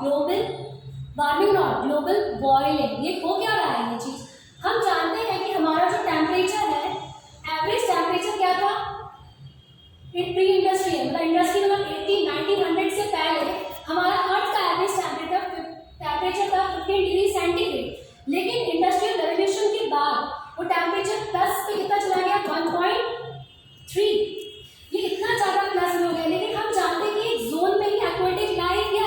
Global warming और global boiling. ये हो क्या रहा है ये चीज? हम जानते हैं कि हमारा जो टेम्परेचर है, एवरेज टेम्परेचर क्या था प्री इंडस्ट्रियल, मतलब इंडस्ट्री मतलब 1900 से पहले हमारा अर्थ का एवरेज टेम्परेचर था 15 डिग्री सेंटीग्रेड। लेकिन इंडस्ट्रियल रेवोल्यूशन के बाद वो टेम्परेचर प्लस पे कितना चला गया 1.3। ये इतना ज्यादा प्लस में हो गया। लेकिन हम जानते हैं कि एक जोन में ही एक्वेटिक लाइफ या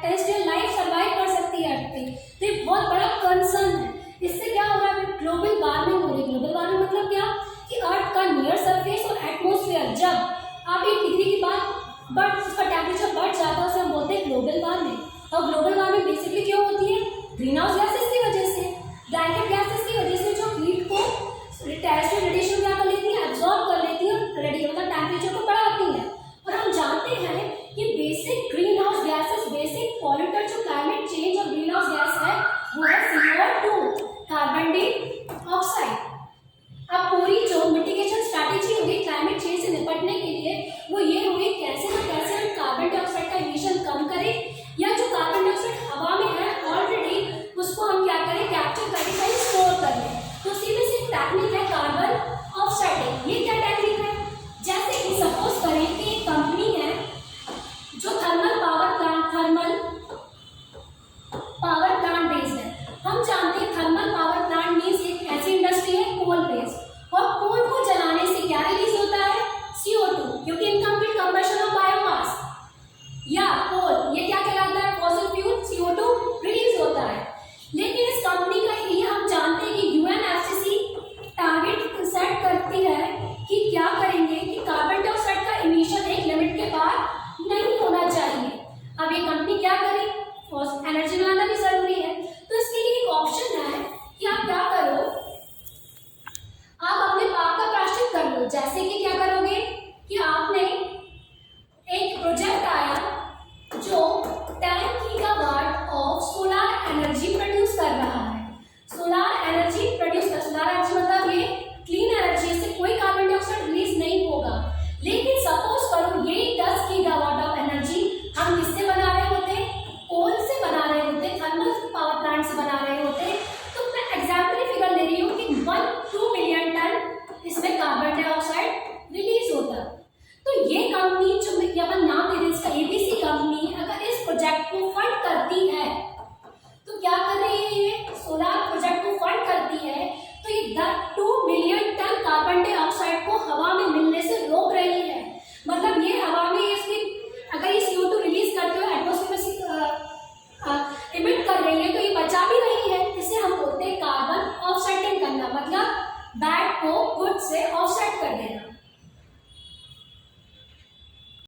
टेरेस्ट्रियल लाइफ सर्वाइव कर सकती है अर्थ पे। तो ये बहुत बड़ा कंसर्न है। इससे क्या हो रहा है? ग्लोबल वार्मिंग हो रही है। ग्लोबल वार्मिंग मतलब क्या कि अर्थ का नियर सरफेस और एटमोस्फेयर जब आप 1 डिग्री के बाद उसका टेम्परेचर बढ़ जाता है, उसे हम बोलते हैं ग्लोबल वार्मिंग। और ग्लोबल वार्मिंग बेसिकली क्यों होती है? ग्रीन हाउस गैसेस की वजह से, ब्लैंकेट गैसेस की वजह से, जो हीट को टेरेस्ट्रियल रेडिएशन क्या कर लेती है, एब्जॉर्ब कर लेती है और मतलब टेम्परेचर को बढ़ाती है। और हम जानते हैं कि basic green house gases, basic polluter जो क्लाइमेट चेंज और ग्रीन हाउस गैस है वो है CO2, कार्बन डाइऑक्साइड। अब पूरी जो मिटिगेशन स्ट्रैटेजी होगी क्लाइमेट चेंज से निपटने के लिए वो ये होगी कैसे ना कैसे हम कार्बन डाइऑक्साइड का इमिशन कम करें, या जो कार्बन डाइऑक्साइड हवा में है ऑलरेडी उसको हम क्या करें, कैप्चर करके कहीं स्टोर कर लें। तो सीधे से टेक्निक है कार्बन ऑफसेटिंग। ये क्या टेक्निक है? जैसे कि सपोज करें कि एक कंपनी है जो थर्मल पावर प्लांट बेस्ड है। हम जानते हैं थर्मल पावर प्लांट मीन्स एक ऐसी इंडस्ट्री है कोल बेस्ड, और कोल को जलाने से क्या रिलीज होता है? CO2, क्योंकि इनकम्प्लीट कंबशन ऑफ बायोमास या कोल ये क्या कहलाता है? फॉसिल फ्यूल, CO2 रिलीज होता है। लेकिन इस कंपनी का ये हम जानते हैं कि UNFCCC टारगेट सेट करती है कि क्या करेंगे कि कार्बन डाइऑक्साइड का इमिशन एक लिमिट के बाद नहीं होना चाहिए। अब ये कंपनी क्या करे? एनर्जी बनाना भी जरूरी है। तो इसके लिए एक ऑप्शन है कि आप क्या करो, आप अपने पाप का प्रायश्चित कर लो। जैसे कि क्या करोगे कि आपने एक प्रोजेक्ट आया जो 10 gigawatt of solar energy produce कर रहा है। सोलर एनर्जी मतलब ये क्लीन एनर्जी, से कोई कार्बन डाइऑक्साइड रिलीज नहीं होगा। लेकिन सपोज करो ये 10 गीगावाट ऑफ एनर्जी हम किससे बना रहे होते? कोल से बना रहे होते, थर्मल पावर प्लांट से बना रहे होते। तो मैं एग्जाम्पल फिगर ले रही हूँ कि 1-2 मिलियन टन इसमें कार्बन डाइऑक्साइड रिलीज होता। तो ये कंपनी जो अपन नाम दे रहे हैं इसका ABC कंपनी, अगर इस प्रोजेक्ट को फंड करती है तो क्या कर रही है? ये सोलर प्रोजेक्ट को फंड करती है तो ये 2 मिलियन टन कार्बन डाइऑक्साइड को हवा में मिलने से रोक रही है। मतलब ये हवा में इसकी अगर ये CO2 रिलीज करते हुए एटमोस्फेयर में इमिट कर रही है तो ये बचा भी रही है। इसे हम बोलते हैं कार्बन ऑफसेटिंग करना, मतलब बैड को गुड से ऑफसेट कर देना।